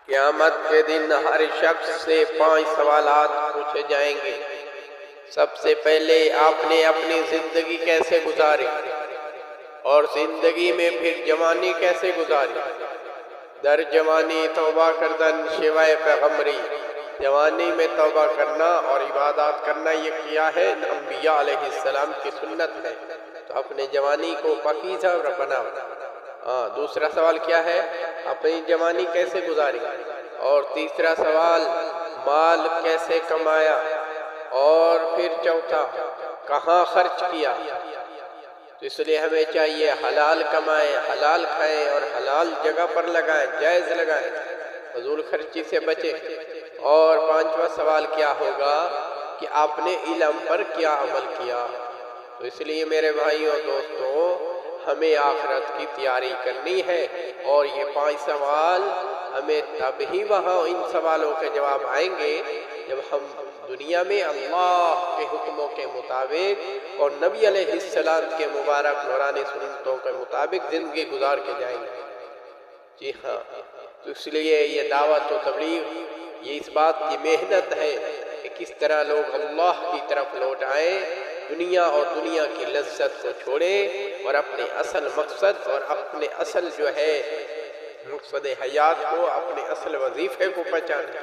قیامت کے دن ہر شخص سے 5 سوالات پوچھے جائیں گے۔ سب سے پہلے آپ نے اپنی زندگی کیسے گزاری اور زندگی میں پھر جوانی کیسے گزاری۔ در جوانی توبہ کردن شوائے پیغمبری، جوانی میں توبہ کرنا اور عبادات کرنا یہ کیا ہے انبیاء علیہ السلام کی سنت ہے، تو اپنے جوانی کو پاکیزہ بناؤ۔ دوسرا سوال کیا ہے؟ اپنی جوانی کیسے گزاری، اور تیسرا سوال مال کیسے کمایا، اور پھر چوتھا کہاں خرچ کیا۔ تو اس لیے ہمیں چاہیے حلال کمائیں، حلال کھائیں اور حلال جگہ پر لگائیں، جائز لگائیں، فضول خرچی سے بچیں۔ اور 5واں سوال کیا ہوگا کہ آپ نے علم پر کیا عمل کیا۔ تو اس لیے میرے بھائیوں دوستوں، ہمیں آخرت کی تیاری کرنی ہے، اور یہ 5 سوال ہمیں تب ہی وہاں ان سوالوں کے جواب آئیں گے جب ہم دنیا میں اللہ کے حکموں کے مطابق اور نبی علیہ السلام کے مبارک نورانی سنتوں کے مطابق زندگی گزار کے جائیں گے۔ جی ہاں، تو اس لیے یہ دعوت و تبلیغ یہ اس بات کی محنت ہے کہ کس طرح لوگ اللہ کی طرف لوٹ آئیں، دنیا اور دنیا کی لذت کو چھوڑیں اور اپنے اصل مقصد اور اپنے اصل جو ہے مقصد حیات کو، اپنے اصل وظیفے کو پہچانیں۔